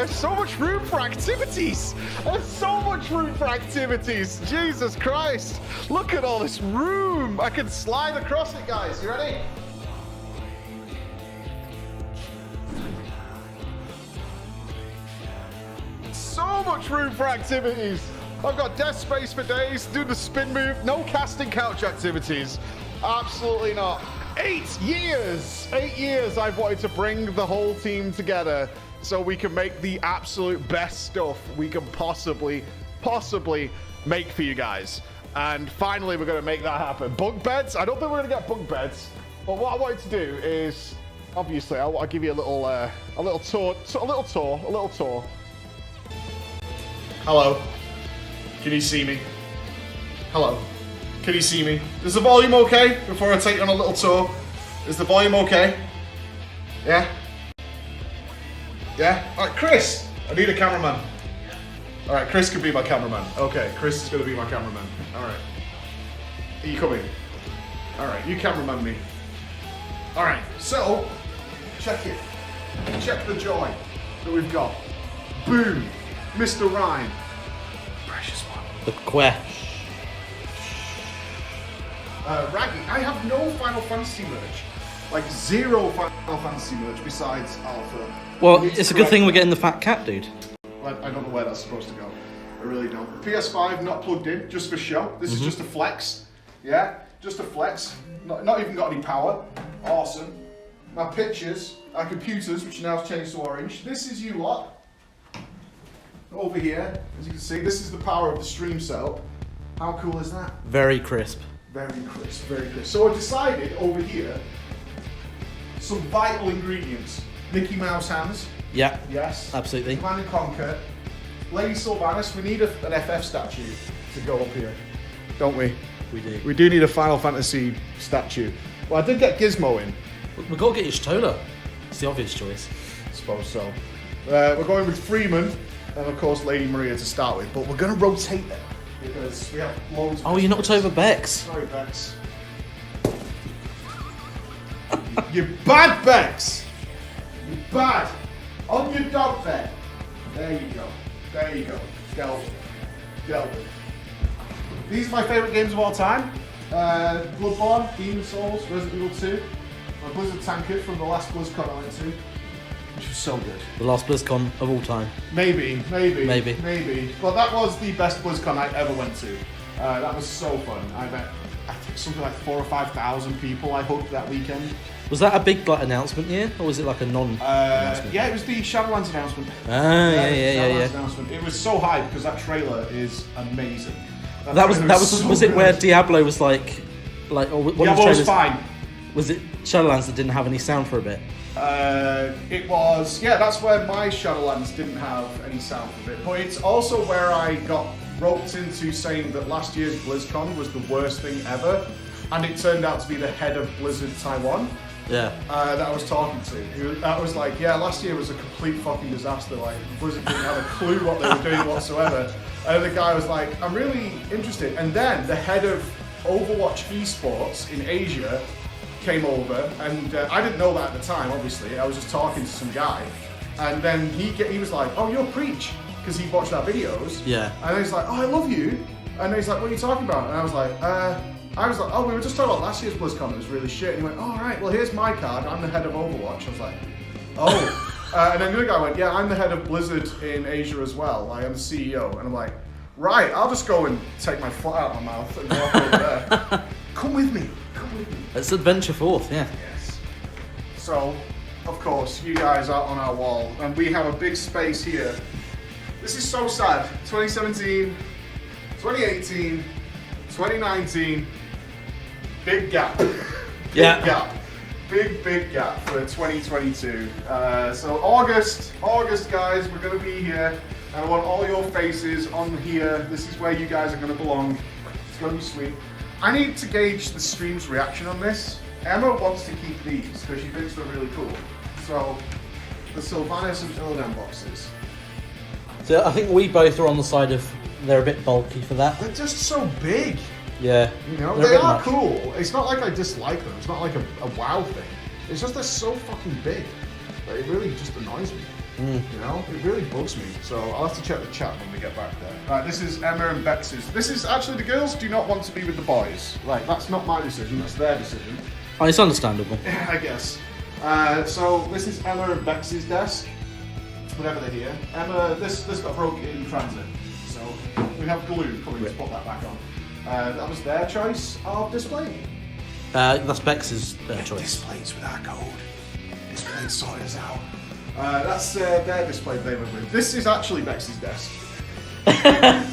There's so much room for activities. There's so much room for activities. Jesus Christ. Look at all this room. I can slide across it, guys. You ready? So much room for activities. I've got desk space for days, do the spin move, no casting couch activities. Absolutely not. 8 years! 8 years I've wanted to bring the whole team together so we can make the absolute best stuff we can possibly make for you guys. And finally, we're going to make that happen. Bunk beds? I don't think we're going to get bunk beds. But what I wanted to do is, obviously, I'll give you a little tour. Hello. Can you see me? Hello. Can you see me? Is the volume okay? Before I take you on a little tour. Is the volume okay? Yeah? Yeah? Alright, Chris! I need a cameraman. Alright, Chris can be my cameraman. Okay, Chris is going to be my cameraman. Alright. Are you coming? Alright, you cameraman me. Alright, so, check it. Check the joy that we've got. Boom! Mr. Rhyme. Precious one. The quest. Raggy, I have no Final Fantasy merch. Like, zero Final Fantasy merch besides Alpha. Well, it's a good thing we're getting the fat cat, dude. I don't know where that's supposed to go. I really don't. PS5 not plugged in, just for show. This is just a flex. Yeah, just a flex. Not even got any power. Awesome. My pictures, our computers, which now has changed to orange. This is you lot. Over here, as you can see, this is the power of the stream setup. How cool is that? Very crisp. Very crisp, very crisp. So I decided over here, some vital ingredients. Mickey Mouse hands. Yeah. Yes. Absolutely. Command and Conquer. Lady Sylvanas, we need an FF statue to go up here. Don't we? We do. We do need a Final Fantasy statue. Well, I did get Gizmo in. We've got to get you Stola. It's the obvious choice. I suppose so. We're going with Freeman and, of course, Lady Maria to start with. But we're going to rotate them because we have loads of... Oh, you knocked over Bex. Sorry, Bex. You bad, Bex! You bad! On your dog bed. There you go. There you go. Delvin. Delvin. These are my favourite games of all time. Bloodborne, Demon Souls, Resident Evil 2. My Blizzard tankard from the last Blizzcon I went to. Which was so good. The last BlizzCon of all time. Maybe. But that was the best BlizzCon I ever went to. That was so fun. I met, I think, something like 4,000 or 5,000 people I hugged that weekend. Was that a big announcement year, or was it like a non-announcement? Yeah, it was the Shadowlands announcement. Yeah. Announcement. It was so hype because that trailer is amazing. Was it where Diablo was like or one Diablo of the trailers, was fine. Was it Shadowlands that didn't have any sound for a bit? It was, yeah, that's where my Shadowlands didn't have any sound for it. But it's also where I got roped into saying that last year's BlizzCon was the worst thing ever, and it turned out to be the head of Blizzard Taiwan. Yeah. That I was talking to. That was like, yeah, last year was a complete fucking disaster. Like, Blizzard didn't have a clue what they were doing whatsoever. And the guy was like, I'm really interested. And then the head of Overwatch esports in Asia came over, and I didn't know that at the time, obviously. I was just talking to some guy. And then he was like, oh, you're Preach, because he watched our videos. Yeah. And then he's like, oh, I love you. And then he's like, what are you talking about? And I was like, oh, we were just talking about last year's BlizzCon, it was really shit. And he went, oh, right, well, here's my card, I'm the head of Overwatch. I was like, oh. And then the other guy went, yeah, I'm the head of Blizzard in Asia as well. Like, I'm the CEO. And I'm like, right, I'll just go and take my foot out of my mouth and walk over there. Come with me. It's adventure forth, yeah. Yes. So, of course, you guys are on our wall, and we have a big space here. This is so sad. 2017, 2018, 2019, big gap. Yeah. Gap. Big gap for 2022. So August, guys, we're going to be here, and I want all your faces on here. This is where you guys are going to belong. It's going to be sweet. I need to gauge the stream's reaction on this. Emma wants to keep these because she thinks they're really cool. So, the Sylvanas and Illidan boxes. So I think we both are on the side of they're a bit bulky for that. They're just so big. Yeah. You know, they are much. cool. It's not like I dislike them. It's not like a wow thing. It's just they're so fucking big. Like, it really just annoys me. You know, it really bugs me. So I'll have to check the chat when we get back there. Right, this is Emma and Bex's. This is actually the girls do not want to be with the boys. Like, that's not my decision, that's their decision. Oh, it's understandable. I guess. So this is Emma and Bex's desk. Whenever they're here. Emma, this got broken in transit. So we have glue coming to put that back on. That was their choice of display. That's Bex's choice. Displays with our code. Displays sort us out. That's their display they went with. This is actually Bex's desk.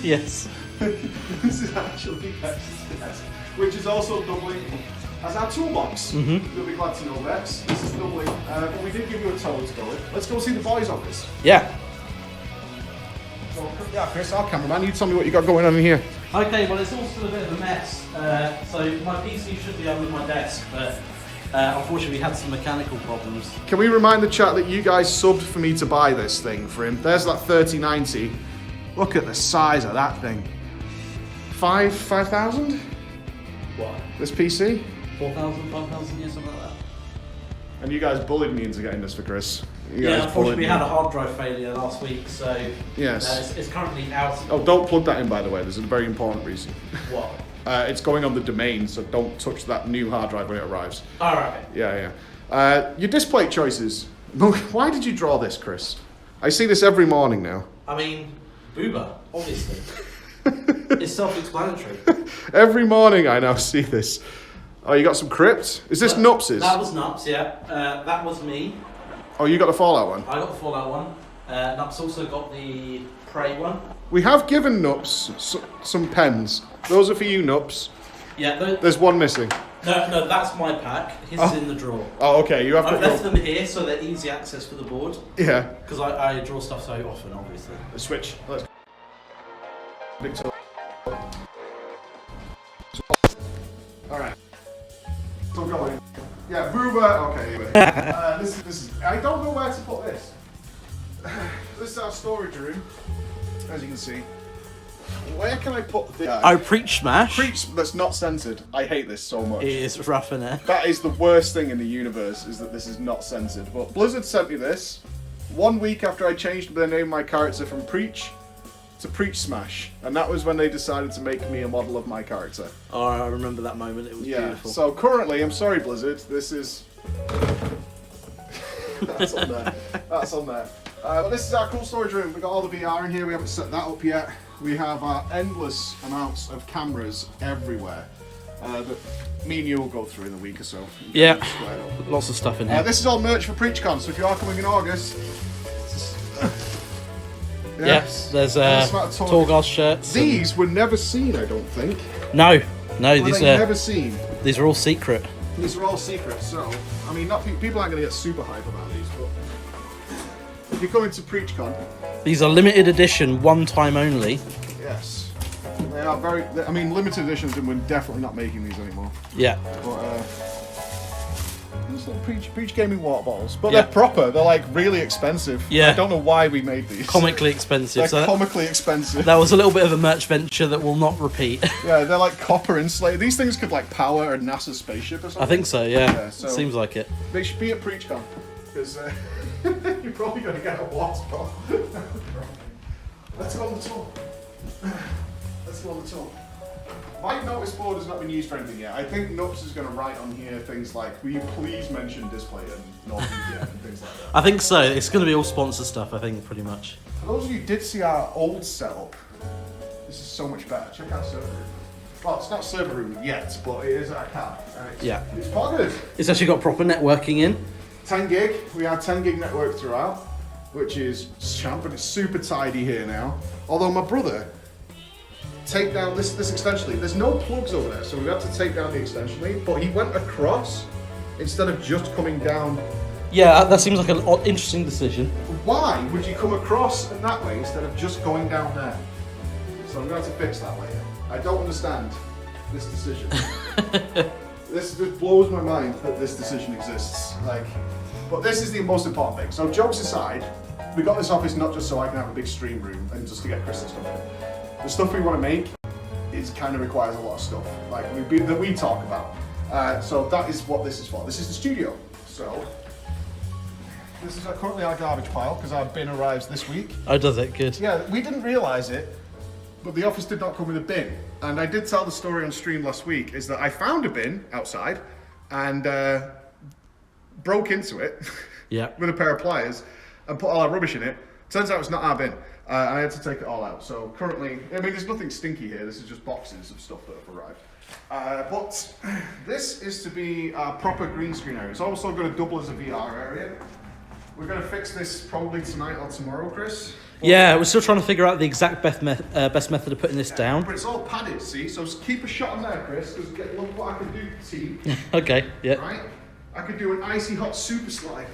Yes. This is actually Bex's desk, which is also doubling as our toolbox. You'll be glad to know, Bex. This is doubling, but we did give you a tow to go with. Let's go see the boys' office. Yeah. So, yeah, Chris, our cameraman, you tell me what you got going on in here. Okay, well, it's all still a bit of a mess. So my PC should be under my desk, but unfortunately we had some mechanical problems. Can we remind the chat that you guys subbed for me to buy this thing for him? There's that 3090. Look at the size of that thing. 5,000? What? This PC? 4,000, 5,000, yeah, something like that. And you guys bullied me into getting this for Chris. Yeah, unfortunately we had a hard drive failure last week, so yes. It's currently out. Oh, don't plug that in, by the way. There's a very important reason. What? It's going on the domain, so don't touch that new hard drive when it arrives. All right. Yeah. Your display choices. Why did you draw this, Chris? I see this every morning now. I mean, Booba, obviously. It's self-explanatory. Every morning I now see this. Oh, you got some crypt? Is this Nupps's? That was Nupps, yeah. That was me. Oh, you got the Fallout one? I got the Fallout one. Nupps also got the Prey one. We have given Nupps some pens. Those are for you, Nupps. Yeah. There's one missing. No, that's my pack. His is in the drawer. Oh, okay. You have I've left them here so they're easy access for the board. Yeah. Because I draw stuff so often, obviously. Switch. Let's go. Big toe. Alright. Still going. Yeah, Booba. Okay, anyway. This is. I don't know where to put this. This is our storage room, as you can see. Where can I put the? Oh, Preach Smash. Preach. That's not censored. I hate this so much. It is rough, innit? That is the worst thing in the universe. Is that this is not censored. But Blizzard sent me this 1 week after I changed the name of my character from Preach to Preach Smash, and that was when they decided to make me a model of my character. Oh, I remember that moment. It was beautiful. So currently, I'm sorry, Blizzard. This is. That's on there. That's on there. But this is our cool storage room. We've got all the VR in here. We haven't set that up yet. We have endless amounts of cameras everywhere that me and you will go through in a week or so. Yeah, lots of stuff in here. This is all merch for PreachCon, so if you are coming in August... Yes, there's Torgos shirts. These were never seen, I don't think. No, Were these they are never seen. These are all secret. These are all secret, so I mean, people aren't going to get super hype about these, but if you come into PreachCon, these are limited edition, one time only. yes, they are very. I mean, limited editions, and we're definitely not making these anymore. Yeah. But these little Preach Gaming water bottles, but they're proper. They're like really expensive. Yeah. I don't know why we made these. Comically expensive. They're comically expensive. That was a little bit of a merch venture that will not repeat. Yeah, they're like copper insulated. These things could like power a NASA spaceship or something. I think so. Yeah. So Seems like it. They should be at PreachCon because you're probably going to get a wasp off. Let's go on the tour. Let's go on the tour. My notice board has not been used for anything yet. I think Nupps is going to write on here things like, will you please mention display and NordVPN and things like that. I think so. It's going to be all sponsored stuff, I think, pretty much. For those of you who did see our old setup, this is so much better. Check out server room. Well, it's not server room yet, but it is our cab. It's quite good. It's actually got proper networking in. 10 gig. We have 10 gig network throughout, which is champ, and it's super tidy here now. Although my brother take down this extension lead. There's no plugs over there, so we had to take down the extension lead, but he went across instead of just coming down. Yeah, that seems like an interesting decision. Why would you come across in that way instead of just going down there? So I'm going to have to fix that later. I don't understand this decision. This blows my mind that this decision exists. But this is the most important thing. So jokes aside, we got this office not just so I can have a big stream room and just to get Chris and stuff in. The stuff we want to make kind of requires a lot of stuff, that we talk about. So that is what this is for. This is the studio. So This is currently our garbage pile because our bin arrives this week. Oh, does it? Good. Yeah, we didn't realise it, but the office did not come with a bin. And I did tell the story on stream last week, is that I found a bin outside and broke into it with a pair of pliers and put all our rubbish in it. Turns out it's not our bin. And I had to take it all out. So currently, I mean, there's nothing stinky here. This is just boxes of stuff that have arrived. But this is to be a proper green screen area. It's also going to double as a VR area. We're going to fix this probably tonight or tomorrow, Chris. Yeah, we're still trying to figure out the exact best method of putting this down. But it's all padded, see? So keep a shot on there, Chris, because look what I can do, team. Okay, yeah. Right? I could do an icy hot super slide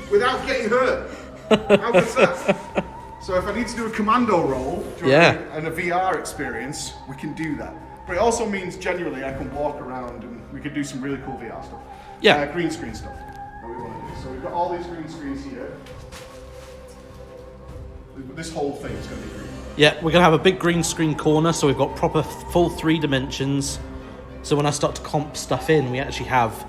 without getting hurt. How good's that? So if I need to do a commando roll and a VR experience, we can do that. But it also means generally I can walk around and we can do some really cool VR stuff. Yeah. Green screen stuff that we want to do. So we've got all these green screens here. This whole thing is going to be green. Yeah, we're going to have a big green screen corner, so we've got proper full 3 dimensions. So when I start to comp stuff in, we actually have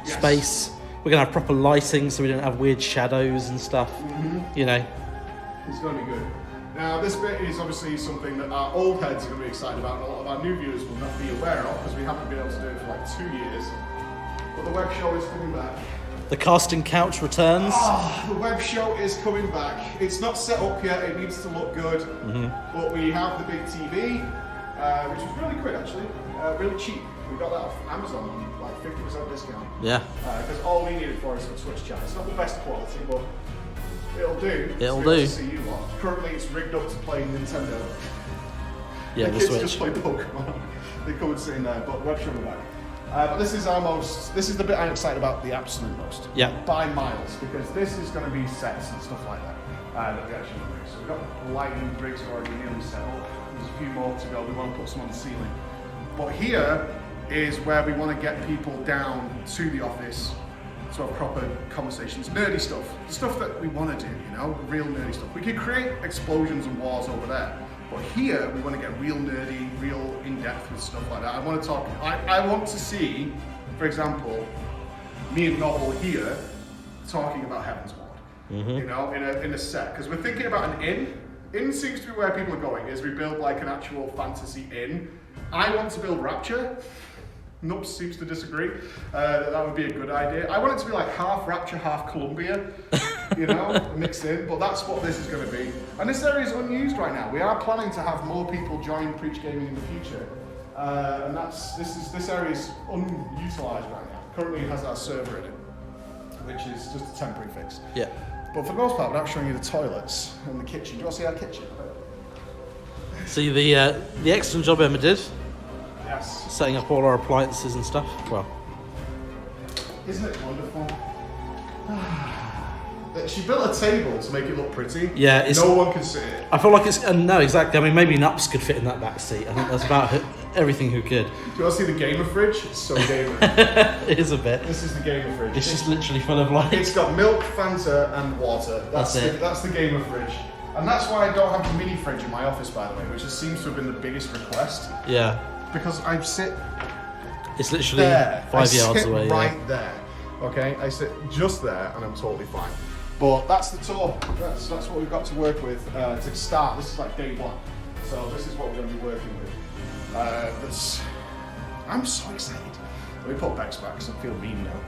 space. We're going to have proper lighting, so we don't have weird shadows and stuff. You know. It's going to be good. Now, this bit is obviously something that our old heads are going to be excited about, and a lot of our new viewers will not be aware of, because we haven't been able to do it for like 2 years. But the web show is coming back. The casting couch returns. The web show is coming back. It's not set up yet, it needs to look good. But we have the big TV, which was really quick actually, really cheap. We got that off Amazon on like 50% discount. Yeah. Because all we needed for it is a Twitch chat. It's not the best quality, but it'll do. It'll do. To see you lot. Currently it's rigged up to play Nintendo. Yeah, the the kids Switch. just play Pokemon. They come and sit in there, but web show we're back. But this is this is the bit I'm excited about the absolute most. Yeah. By miles, because this is going to be sets and stuff like that that we actually rig. So we've got the lighting rigs already nearly set up. There's a few more to go. We want to put some on the ceiling. But here is where we want to get people down to the office to have proper conversations, nerdy stuff, the stuff that we want to do, you know, real nerdy stuff. We could create explosions and wars over there. But here, we want to get real nerdy, real in-depth with stuff like that. I want to talk, I want to see, for example, me and Novel here talking about Heaven's Ward, you know, in a set. Because we're thinking about an inn. Inn seems to be where people are going, is we build like an actual fantasy inn. I want to build Rapture. Nupps seems to disagree. That would be a good idea. I want it to be like half Rapture, half Columbia, you know, mixed in. But that's what this is going to be. And this area is unused right now. We are planning to have more people join Preach Gaming in the future. And this area is unutilized right now. Currently it has our server in it, which is just a temporary fix. Yeah. But for the most part, we're now showing you the toilets and the kitchen. Do you want to see our kitchen? See the excellent job Emma did. Yes. Setting up all our appliances and stuff. Well, isn't it wonderful? She built a table to make it look pretty. Yeah, it's, no one can sit in it. I feel like it's no, exactly. I mean, maybe Nupps could fit in that back seat. I think that's about everything who could. Do you want to see the gamer fridge? It's so gamer. It is a bit. This is the gamer fridge. It's just literally full of like. It's got milk, Fanta, and water. That's it. That's the gamer fridge. And that's why I don't have the mini fridge in my office, by the way, which seems to have been the biggest request. Yeah. Because I sit. It's literally there. 5 yards away. Right there. Okay, I sit just there, and I'm totally fine. But that's the tour. That's what we've got to work with to start. This is like day one. So this is what we're going to be working with. I'm so excited. Let me put Bex back because I feel mean now.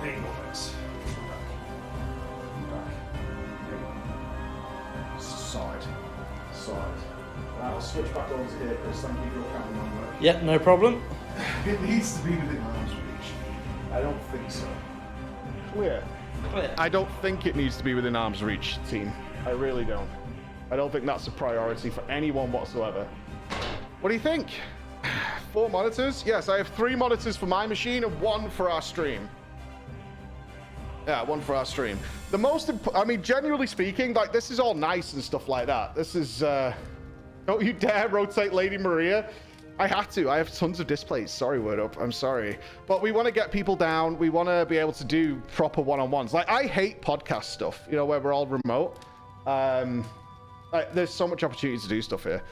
There you go, Bex. Back. There you go. Solid. I'll switch back over to here, Chris. Thank you for your cameraman work. Yeah, no problem. It needs to be within arm's reach. I don't think so. Clear. I don't think it needs to be within arm's reach, team. I really don't. I don't think that's a priority for anyone whatsoever. What do you think? 4 monitors? Yes, I have 3 monitors for my machine and 1 for our stream. Yeah, 1 for our stream. The most I mean, generally speaking, like, this is all nice and stuff like that. This is, don't you dare rotate Lady Maria. I had to. I have tons of displays. Sorry, Word Up. I'm sorry. But we want to get people down. We want to be able to do proper one-on-ones. Like, I hate podcast stuff, you know, where we're all remote. Like, there's so much opportunity to do stuff here.